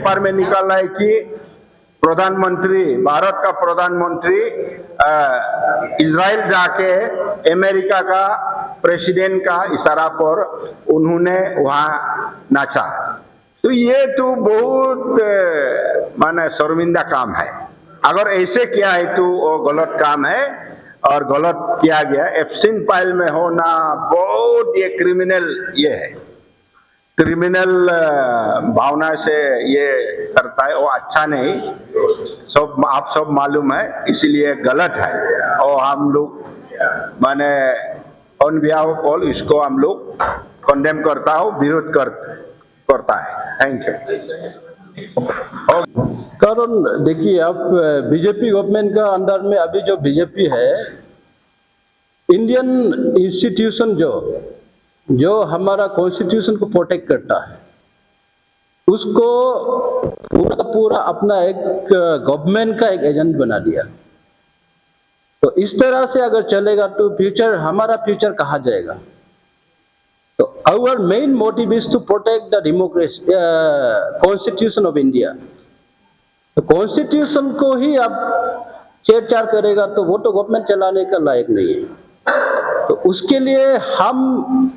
Paper में निकाला है कि प्रधानमंत्री, भारत का प्रधानमंत्री इजराइल जाके अमेरिका का प्रेसिडेंट का इशारा पर उन्होंने वहां नाचा। तो ये तो बहुत माने शर्मिंदा काम है। अगर ऐसे किया है तो वो गलत काम है और गलत किया गया। एब्सेंट फाइल में होना बहुत ये क्रिमिनल ये है, क्रिमिनल भावना से ये करता है, वो अच्छा नहीं, सब आप सब मालूम है, इसीलिए गलत है। और हम लोग माने ऑन बिहाफ ऑफ ऑल इसको हम लोग कंडेम करता हूँ, विरोध करता है। Thank you. कारण देखिए, आप बीजेपी गवर्नमेंट का अंडर में अभी जो बीजेपी है, इंडियन इंस्टीट्यूशन जो हमारा कॉन्स्टिट्यूशन को प्रोटेक्ट करता है, उसको पूरा अपना एक गवर्नमेंट का एक एजेंट बना दिया। तो इस तरह से अगर चलेगा तो फ्यूचर, हमारा फ्यूचर कहाँ जाएगा? तो our main motive is to protect the democracy, constitution of India. तो कॉन्स्टिट्यूशन को ही आप छेड़छाड़ करेगा तो वो तो गवर्नमेंट चलाने का लायक नहीं है। तो उसके लिए हम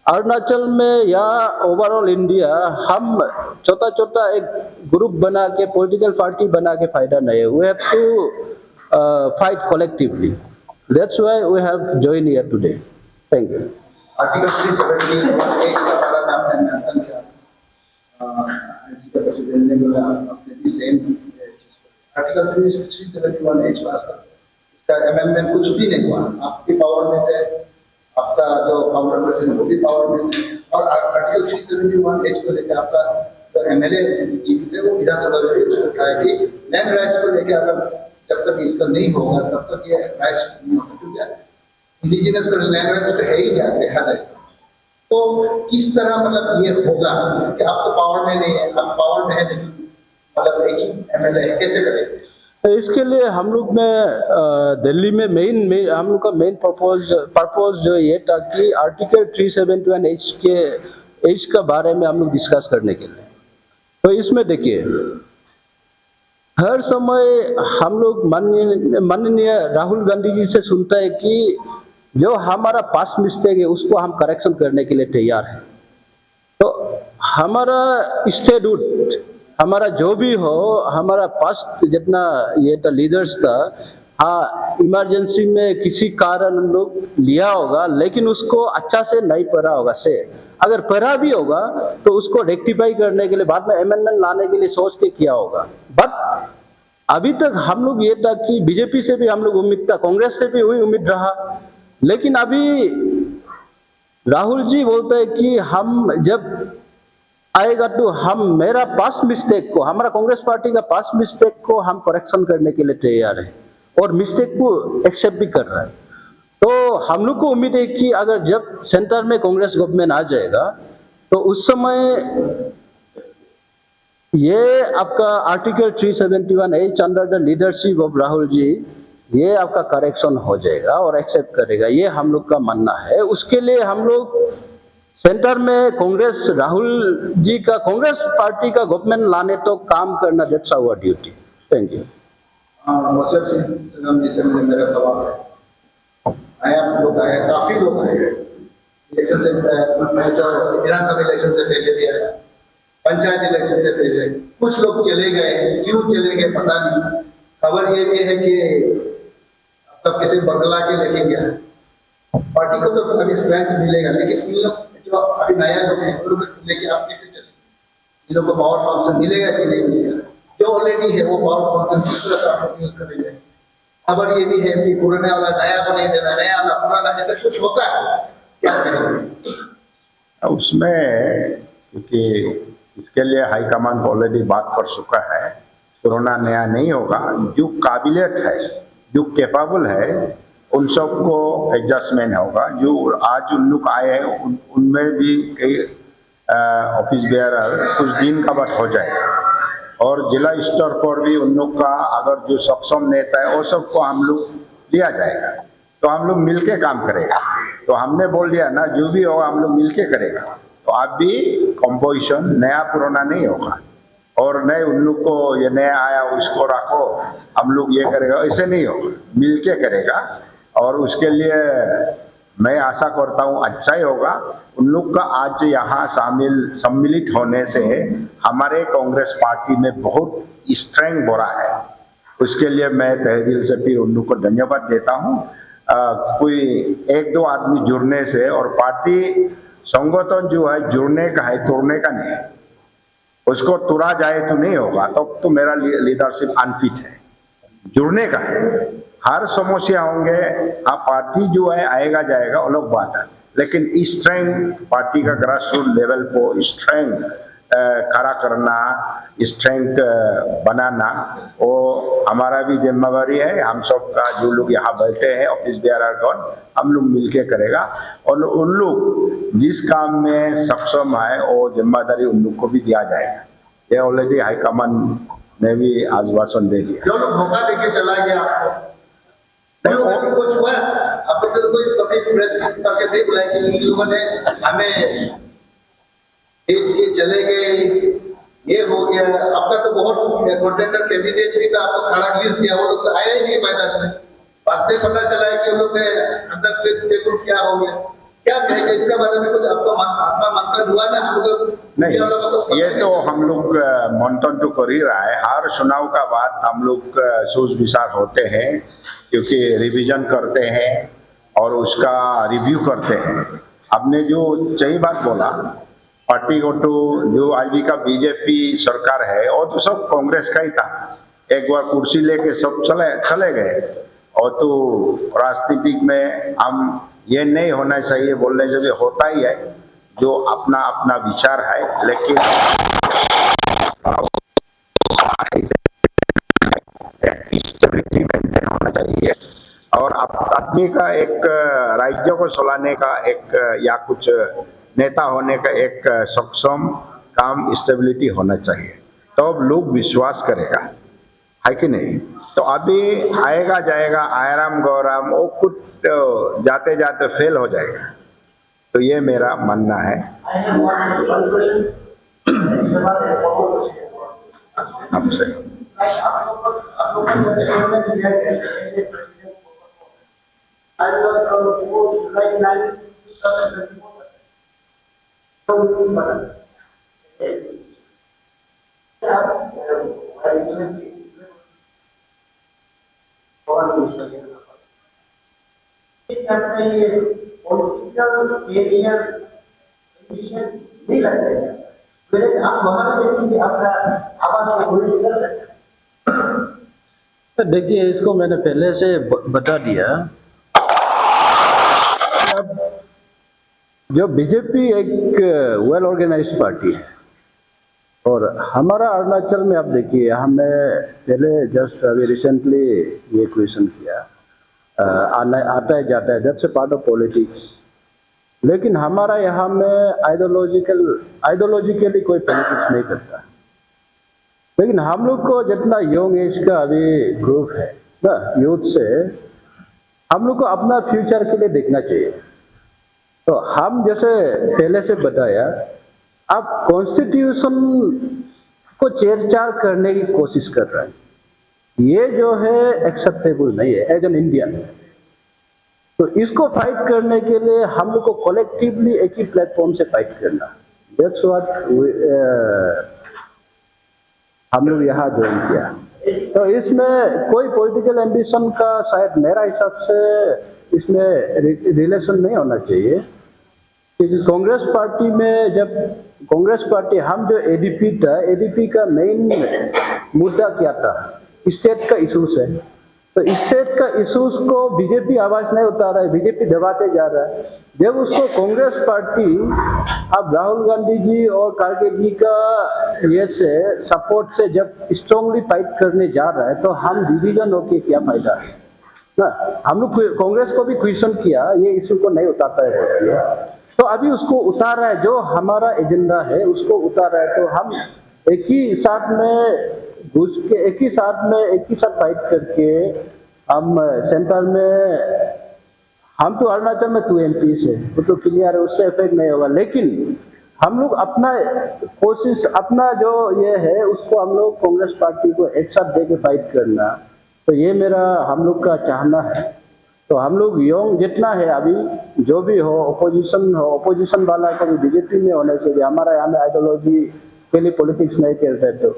अरुणाचल में या ओवरऑल इंडिया, हम छोटा छोटा एक ग्रुप बना के, पॉलिटिकल पार्टी बना के फायदा नहीं है। We have to fight collectively. That's why we have join here today. Thank you. Article 371 का बारे में आपने मेंशन किया, प्रेसिडेंट ने बोला आपने भी सेम आर्टिकल 371 पास कर, इसका अमेंडमेंट कुछ भी नहीं हुआ, आपकी पावर में थे, आपका जो काउंटर प्रेसिडेंट वो भी पावर में थे। और आर्टिकल 371 को लेकर आपका जो एमएलए थे वो विधानसभा में उठाया कि लैंड राइट्स को लेकर अगर जब तक इसका नहीं होगा तब तक ये राइट्स नहीं हो सकते। इंडिजिनस का लैंड राइट्स तो है ही क्या, देखा जाए तो किस तरह मतलब ये होगा कि आपको पावर में नहीं है, आप पावर में है लेकिन मतलब एक ही एमएलए कैसे करेंगे? तो इसके लिए हम लोग में दिल्ली में मेन हम लोग का मेन पर्पज जो ये था कि आर्टिकल 371 एच का बारे में हम लोग डिस्कस करने के लिए। तो इसमें देखिए, हर समय हम लोग माननीय राहुल गांधी जी से सुनता है कि जो हमारा पास्ट मिस्टेक है उसको हम करेक्शन करने के लिए तैयार है। तो हमारा स्टेटूट, हमारा जो भी हो, हमारा पास्ट जितना ये था लीडर्स था, हाँ इमरजेंसी में किसी कारण हम लोग लिया होगा लेकिन उसको अच्छा से नहीं पढ़ा होगा से, अगर पढ़ा भी होगा तो उसको रेक्टिफाई करने के लिए बाद में अमेंडमेंट लाने के लिए सोच के किया होगा। बट अभी तक हम लोग ये था कि बीजेपी से भी हम लोग उम्मीद था, कांग्रेस से भी वही उम्मीद रहा, लेकिन अभी राहुल जी बोलते हैं कि हम जब आएगा तो हम मेरा पास्ट मिस्टेक को, हमारा कांग्रेस पार्टी का पास्ट मिस्टेक को हम करेक्शन करने के लिए तैयार है और मिस्टेक को एक्सेप्ट भी कर रहा है। तो हम लोग को उम्मीद है कि अगर जब सेंटर में कांग्रेस गवर्नमेंट आ जाएगा तो उस समय ये आपका article 371 under the leadership of Rahul ji, ये आपका करेक्शन हो जाएगा और एक्सेप्ट करेगा, ये हम लोग का मानना है। उसके लिए हम लोग सेंटर में कांग्रेस, राहुल जी का कांग्रेस पार्टी का गवर्नमेंट लाने तो काम करना, that's our duty. Thank you. मसलत सिंह जी से मेरा सवाल है, आया लोग आए, काफी लोग आए इलेक्शन से, विधानसभा इलेक्शन से पहले भी आया, पंचायत इलेक्शन से पहले कुछ लोग चले गए, क्यों चले गए पता नहीं। खबर ये भी है कि तब किसी बदला के लेके गया, पार्टी को तो अभी स्ट्रेंथ मिलेगा, लेकिन इन लोग जो अभी नया लोग हैं उनको लेके आप कैसे चलेंगे? इन लोग को पावर फंक्शन मिलेगा कि नहीं मिलेगा? जो ऑलरेडी है वो पावर फंक्शन किस तरह से आप यूज करेंगे? खबर ये भी है कि पुराने वाला नया को नहीं देना, नया वाला पुराना, ऐसा कुछ होता है, क्या करेंगे उसमें? क्योंकि इसके लिए हाईकमान ऑलरेडी बात कर चुका है, पुराना नया नहीं होगा। जो काबिलियत है, जो कैपेबल है, उन सबको एडजस्टमेंट होगा। जो आज उन लोग आए हैं उनमें भी कई ऑफिस बेयरर कुछ दिन का बाद हो जाएगा और जिला स्तर पर भी उन लोग का अगर जो सक्षम नेता है वो सबको हम लोग दिया जाएगा, तो हम लोग मिलके काम करेगा। तो हमने बोल दिया ना, जो भी होगा हम लोग मिलके करेगा। तो आप भी कंपोजिशन नया पुराना नहीं होगा, और नहीं उन लोग को ये नया आया उसको रखो, हम लोग ये करेगा, ऐसे नहीं हो, मिल के करेगा। और उसके लिए मैं आशा करता हूँ अच्छा ही होगा। उन लोग का आज यहाँ सम्मिलित होने से हमारे कांग्रेस पार्टी में बहुत स्ट्रेंथ बढ़ा है। उसके लिए मैं तहे दिल से फिर उन लोग को धन्यवाद देता हूँ। कोई एक दो आदमी जुड़ने से और पार्टी संगठन जो है जुड़ने का है, तोड़ने का नहीं है। उसको तोड़ा जाए तो नहीं होगा, तो मेरा लीडरशिप अनफिट है। जुड़ने का है, हर समस्या होंगे, आप पार्टी जो है आएगा जाएगा अलग बात है, लेकिन स्ट्रेंथ पार्टी का ग्रास रूट लेवल को स्ट्रेंथ खड़ा करना, स्ट्रेंथ बनाना, वो हमारा भी जिम्मेवारी है। हम सब का जो लोग यहाँ बैठे हैं ऑफिस बेयरर कौन, हम लोग मिलके करेगा। और उन लोग जिस काम में सक्षम है वो जिम्मेदारी उन लोग को भी दिया जाएगा। ये ऑलरेडी हाईकमान ने भी आश्वासन दे दिया। जो लोग धोखा देके चला गया आपको कुछ हुआ, आप लोग तो कोई कभी प्रेस करके नहीं बुलाया कि इन लोगों ने हमें बेच के चले गए, ये हो गया। आपका तो बहुत कंटेंडर कैंडिडेट भी था, आपको खड़ा लिस्ट किया, वो लोग तो आया ही नहीं मैदान में। बाद में पता चला है कि वो लोग ने अंदर क्या हो गया, क्या कहेगा इसके बारे में? कुछ आपका मंथन हुआ ना? हम लोग नहीं, ये तो हम लोग मंथन तो कर ही रहा है। हर चुनाव का बाद हम लोग सोच विचार होते हैं, क्योंकि रिवीजन करते हैं और उसका रिव्यू करते हैं। आपने जो सही बात बोला, पार्टी को तो जो आज भी का बीजेपी सरकार है और तो सब कांग्रेस का ही था। एक बार कुर्सी लेके सब चले गए। और तो राजनीतिक में हम ये नहीं होना चाहिए बोलने से भी होता ही है, जो अपना अपना विचार है, लेकिन स्टेबिलिटी मेंटेन होना चाहिए। और आदमी का एक राज्य को चलाने का एक या कुछ नेता होने का एक सक्षम काम स्टेबिलिटी होना चाहिए, तो अब लोग विश्वास करेगा, है कि नहीं? तो अभी आएगा जाएगा आयराम गौराम वो कुछ जाते जाते फेल हो जाएगा। तो ये मेरा मानना है। आपसे नहीं लगता है, आप वहां देखिए आपका आवाज को होल्ड कर सकते हैं। देखिए, इसको मैंने पहले से बता दिया। अब जो बीजेपी एक वेल ऑर्गेनाइज्ड पार्टी है और हमारा अरुणाचल में, आप देखिए, हमें पहले जस्ट अभी रिसेंटली ये क्वेश्चन किया, आता है जाता है, that's a part of politics. लेकिन हमारा यहाँ में आइडियोलॉजिकली कोई पॉलिटिक्स नहीं करता। लेकिन हम लोग को जितना यंग एज का अभी ग्रुप है ना, यूथ से, हम लोग को अपना फ्यूचर के लिए देखना चाहिए। तो हम जैसे पहले से बताया, अब कॉन्स्टिट्यूशन को छेड़छाड़ करने की कोशिश कर रहा है, ये जो है एक्सेप्टेबल नहीं है एज एन इंडियन। तो इसको फाइट करने के लिए हम लोग को कलेक्टिवली एक ही प्लेटफॉर्म से फाइट करना, दैट्स व्हाट हम लोग यहाँ ज्वाइन किया। तो इसमें कोई पॉलिटिकल एम्बिशन का शायद मेरा हिसाब से इसमें रिलेशन नहीं होना चाहिए, क्योंकि कांग्रेस पार्टी में जब कांग्रेस पार्टी, हम जो एडीपी था, एडीपी का मेन मुद्दा क्या था? स्टेट का इशूज है। तो स्टेट का इशूज को बीजेपी आवाज नहीं उठा रहा है, बीजेपी दबाते जा रहा है। जब उसको कांग्रेस पार्टी अब राहुल गांधी जी और खड़गे जी का ये से सपोर्ट से जब स्ट्रांगली फाइट करने जा रहा है, तो हम डिवीजन होके क्या फायदा है ना? हम लोग कांग्रेस को भी क्वेश्चन किया, ये इशू को नहीं उठाता है, तो अभी उसको उतार रहा है, जो हमारा एजेंडा है उसको उतार रहा है। तो हम एक ही साथ में घुस के, एक ही साथ फाइट करके हम सेंटर में, हम तो अरुणाचल में 2 MPs है, वो तो क्लियर है, उससे इफेक्ट नहीं होगा। लेकिन हम लोग अपना कोशिश, अपना जो ये है उसको हम लोग कांग्रेस पार्टी को एक साथ दे के फाइट करना, तो ये मेरा हम लोग का चाहना है। तो हम लोग यंग जितना है अभी, जो भी हो, अपोजिशन वाला कभी बीजेपी में होने से भी, हमारा यहाँ में आइडियोलॉजी के लिए पॉलिटिक्स नहीं खेलते। तो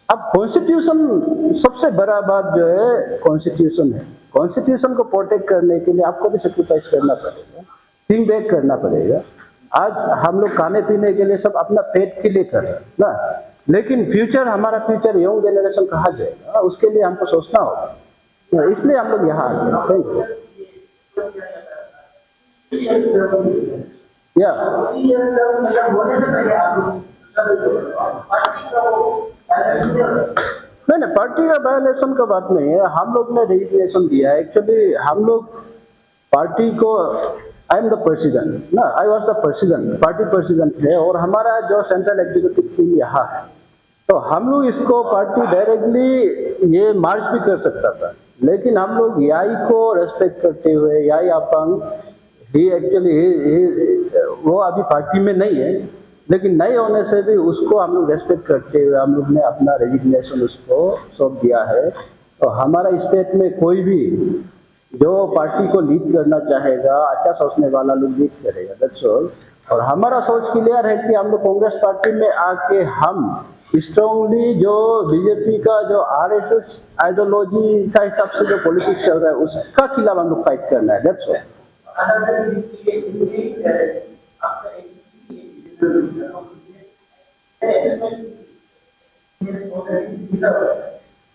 अब कॉन्स्टिट्यूशन सबसे बड़ा बात जो है कॉन्स्टिट्यूशन है। कॉन्स्टिट्यूशन को प्रोटेक्ट करने के लिए आपको भी सेक्रीफाइस करना पड़ेगा, थिंक बैक करना पड़ेगा। आज हम लोग खाने पीने के लिए सब अपना पेट के लिए कर रहे हैं ना, लेकिन फ्यूचर, हमारा फ्यूचर यंग जनरेशन कहाँ जाएगा, उसके लिए हमको सोचना होगा। तो इसलिए हम लोग यहाँ आ गए। Thank you. या नहीं, पार्टी का वायलेशन का बात नहीं है। हम लोग ने रेजिग्नेशन दिया है। एक्चुअली हम लोग पार्टी को, आई एम द प्रेसिडेंट ना, I was the president, party president है, और हमारा जो सेंट्रल एग्जीक्यूटिव टीम यहाँ है, तो हम लोग इसको पार्टी डायरेक्टली ये मार्च भी कर सकता था, लेकिन हम लोग याई को रेस्पेक्ट करते हुए, याई अपंग ही एक्चुअली वो अभी पार्टी में नहीं है, लेकिन नहीं होने से भी उसको हम लोग रेस्पेक्ट करते हुए हम लोग ने अपना रेजिग्नेशन उसको सौंप दिया है। तो हमारा स्टेट में कोई भी जो पार्टी को लीड करना चाहेगा, अच्छा सोचने वाला लोग लीड करेगा, दैट्स ऑल। और हमारा सोच क्लियर है कि हम लोग कांग्रेस पार्टी में आके हम स्ट्रांगली जो बीजेपी का जो आरएसएस आइडियोलॉजी का हिसाब से जो पॉलिटिक्स चल रहा है उसका खिलाफ हम लोग फाइट करना है, दैट्स ऑल।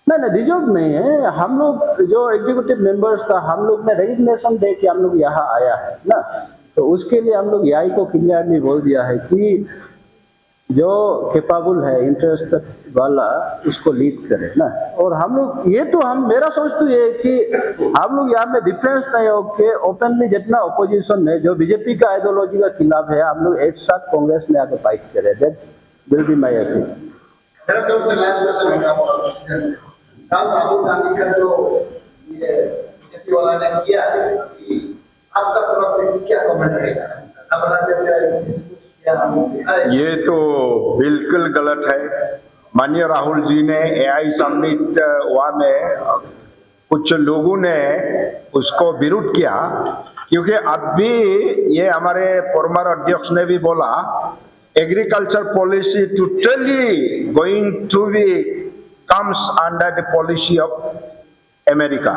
नहीं, रिजर्व नहीं है। हम लोग जो एग्जीक्यूटिव मेंबर्स था, हम लोग ने रेजिग्नेशन दे के हम लोग यहाँ आया है ना, तो उसके लिए हम लोग याई को क्लियरली बोल दिया है कि जो कैपेबल है, इंटरेस्ट वाला, उसको लीड करे ना। और हम लोग ये तो मेरा सोच तो ये है कि हम लोग यहाँ में डिफरेंस नहीं हो के ओपनली जितना अपोजिशन है जो बीजेपी का आइडियोलॉजी का खिलाफ है, हम लोग एक साथ कांग्रेस में आके फाइट करें, that will be my opinion. मेरा तरफ से लास्ट क्वेश्चन होगा, कल राहुल गांधी का जो ये बीजेपी वाला ने किया कि आपका तरफ से क्या कमेंट रहेगा? ये तो बिल्कुल गलत है। माननीय राहुल जी ने एआई समिट हुआ में कुछ लोगों ने उसको विरोध किया, क्योंकि अब भी ये हमारे फॉर्मर अध्यक्ष ने भी बोला, agriculture policy totally going to be comes under the policy of America.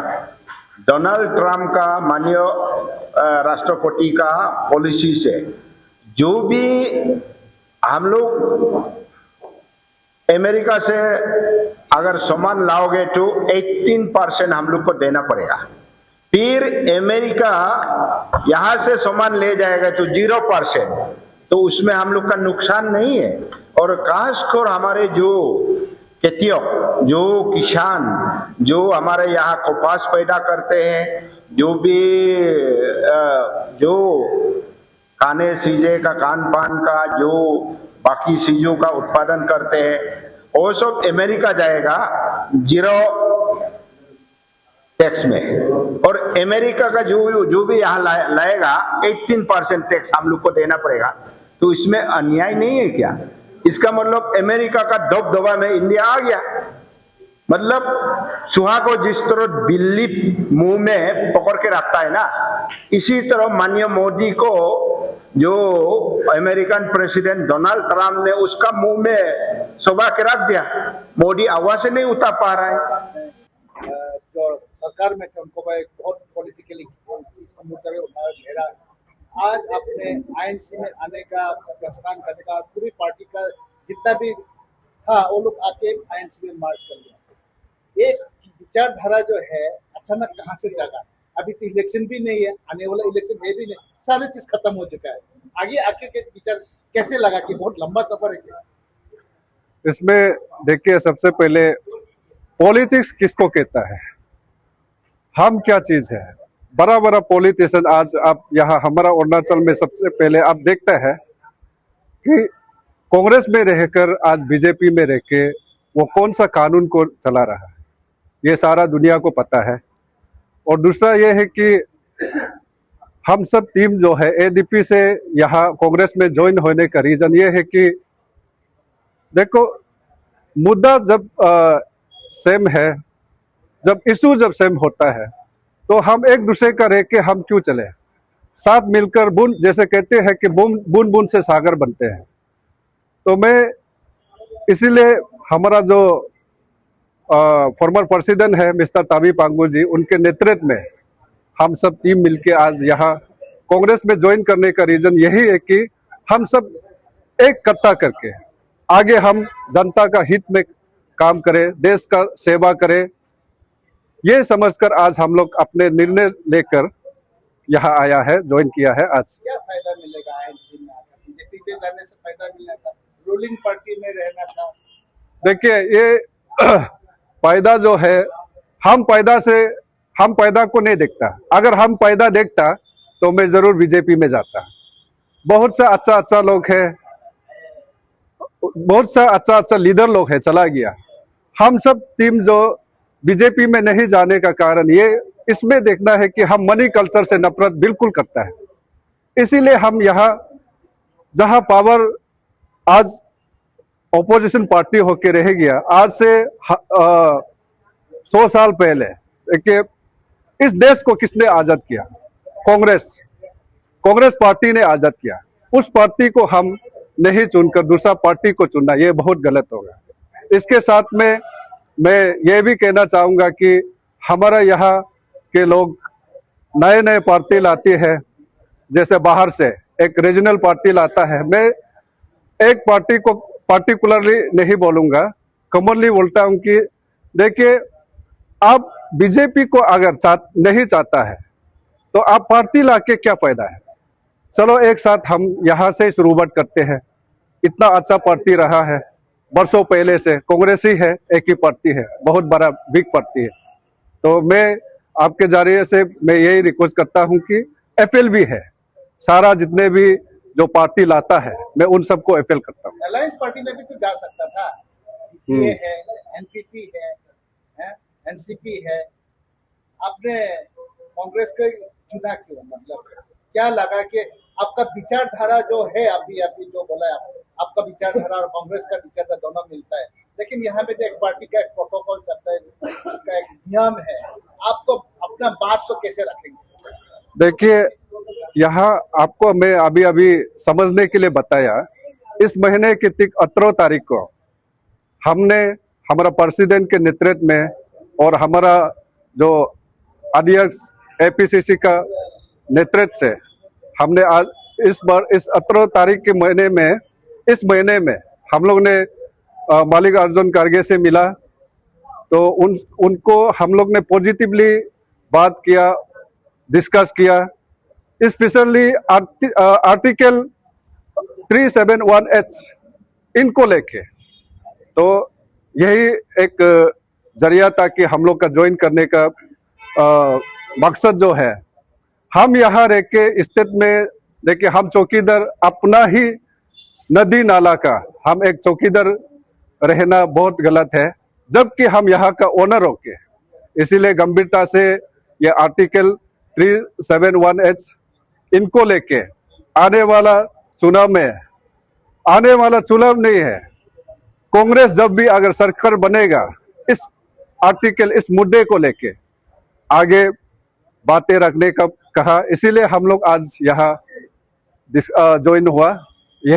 Donald Trump का, माननीय राष्ट्रपति का पॉलिसी से जो भी हम लोग अमेरिका से अगर सामान लाओगे तो 18% हम लोग को देना पड़ेगा। फिर अमेरिका यहाँ से सामान ले जाएगा तो 0%, तो उसमें हम लोग का नुकसान नहीं है। और खासकर हमारे जो खेतियों, जो किसान, जो हमारे यहाँ कपास पैदा करते हैं, जो भी जो खाने चीजें का, खान पान का, जो बाकी चीजों का उत्पादन करते हैं, वो सब अमेरिका जाएगा 0 टैक्स में। और अमेरिका का जो भी यहाँ लाएगा 18% टैक्स हम लोग को देना पड़ेगा। तो इसमें अन्याय नहीं है क्या? इसका मतलब अमेरिका का दबदबा में इंडिया आ गया। मतलब सुहा को जिस तरह बिल्ली मुंह में पकड़ के रखता है ना, इसी तरह माननीय मोदी को जो अमेरिकन प्रेसिडेंट डोनाल्ड ट्रम्प ने उसका मुंह में सुबह के रख दिया। मोदी आवाज से नहीं उतार पा रहा है। जो सरकार में थे उनको बहुत पॉलिटिकली चीज को मुद्दा उठाया घेरा। आज अपने आईएनसी में आने का, प्रस्थान करने का, पूरी पार्टी का जितना भी था वो लोग आके आईएनसी में मार्च कर दिया। ये विचारधारा जो है अचानक कहाँ से जागा? अभी तो इलेक्शन भी नहीं है, आने वाला इलेक्शन है भी नहीं, सारी चीज खत्म हो चुका है। आगे आके के विचार कैसे लगा कि बहुत लंबा सफर है क्या? इसमें देखिए, सबसे पहले पॉलिटिक्स किसको कहता है, हम क्या चीज है? बड़ा बड़ा पॉलिटिशियन आज आप यहाँ हमारा अरुणाचल में सबसे पहले आप देखते हैं कि कांग्रेस में रहकर आज बीजेपी में रह के वो कौन सा कानून को चला रहा है, ये सारा दुनिया को पता है। और दूसरा ये है कि हम सब टीम जो है एडीपी से यहाँ कांग्रेस में ज्वाइन होने का रीजन ये है कि देखो, मुद्दा जब सेम है, जब इशू जब सेम होता है, तो हम एक दूसरे का रह के हम क्यों चले साथ मिलकर। बूंद, जैसे कहते हैं कि बूंद बूंद से सागर बनते हैं। तो मैं इसीलिए हमारा जो फॉर्मर प्रेसिडेंट है मिस्टर ताबी पांगू जी, उनके नेतृत्व में हम सब टीम मिलके आज यहाँ कांग्रेस में ज्वाइन करने का रीजन यही है कि हम सब एक कट्टा करके आगे हम जनता का हित में काम करें, देश का सेवा करें, ये समझकर आज हम लोग अपने निर्णय लेकर यहाँ आया है, ज्वाइन किया है आज। क्या फायदा मिलेगा आईएनसी में आकर? बीजेपी में जाने से फायदा मिलना था, रूलिंग पार्टी में रहना था। देखिए, ये फायदा जो है, हम पैदा को नहीं देखता। अगर हम पैदा देखता तो मैं जरूर बीजेपी में जाता। बहुत सा अच्छा लोग है, बहुत सा अच्छा लीडर लोग है, चला गया। हम सब टीम जो बीजेपी में नहीं जाने का कारण ये इसमें देखना है कि हम मनी कल्चर से नफरत बिल्कुल करता है। इसीलिए हम यहाँ जहाँ पावर आज ऑपोजिशन पार्टी होके रह गया, आज से 100 साल पहले कि इस देश को किसने आजाद किया? कांग्रेस पार्टी ने आजाद किया। उस पार्टी को हम नहीं चुनकर दूसरा पार्टी को चुनना, ये बहुत गलत होगा। इसके साथ में मैं ये भी कहना चाहूंगा कि हमारा यहाँ के लोग नए नए पार्टी लाते हैं, जैसे बाहर से एक रीजनल पार्टी लाता है। मैं एक पार्टी को पार्टिकुलरली नहीं बोलूंगा, कॉमनली बोलता हूं कि देखिए, आप बीजेपी को अगर नहीं चाहता है तो आप पार्टी लाके क्या फायदा है? चलो एक साथ हम यहाँ से शुरुआत करते हैं। इतना अच्छा पार्टी रहा है वर्षों पहले से, कांग्रेस ही है, एक ही पार्टी है, बहुत बड़ा बिग पार्टी है। तो मैं आपके जरिए से मैं यही रिक्वेस्ट करता हूं कि एफएल है, सारा जितने भी जो पार्टी लाता है मैं उन सबको अपील करता हूँ। अलायंस पार्टी में भी तो जा सकता था। ये है, एनपीपी है, एनसीपी है। आपने कांग्रेस को चुना क्यों? मतलब क्या लगा कि आपका विचारधारा जो है, अभी जो बोला आपका विचारधारा और कांग्रेस का विचारधारा दोनों मिलता है, लेकिन यहाँ में जो एक पार्टी का एक प्रोटोकॉल चलता है, इसका एक नियम है, आपको अपना बात तो कैसे रखेंगे? देखिए, यहाँ आपको मैं अभी समझने के लिए बताया, इस महीने की 18 तारीख को हमने हमारा प्रेसिडेंट के नेतृत्व में और हमारा जो अध्यक्ष एपीसीसी का नेतृत्व से हमने आज इस बार इस 18 तारीख के इस महीने में हम लोग ने मल्लिकार्जुन खड़गे से मिला। तो उनको हम लोग ने पॉजिटिवली बात किया, डिस्कस किया, स्पेशली आर्टिकल 371H इनको लेके। तो यही एक जरिया था कि हम लोग का ज्वाइन करने का मकसद जो है, हम यहाँ रह के स्टेट में देखिए, हम चौकीदार अपना ही नदी नाला का हम एक चौकीदार रहना बहुत गलत है, जबकि हम यहाँ का ओनर होके। इसीलिए गंभीरता से ये आर्टिकल 371H इनको लेके आने वाला चुनाव नहीं है, कांग्रेस जब भी अगर सरकार बनेगा, इस आर्टिकल इस मुद्दे को लेके आगे बातें रखने का कहा। इसीलिए हम लोग आज यहाँ ज्वाइन हुआ।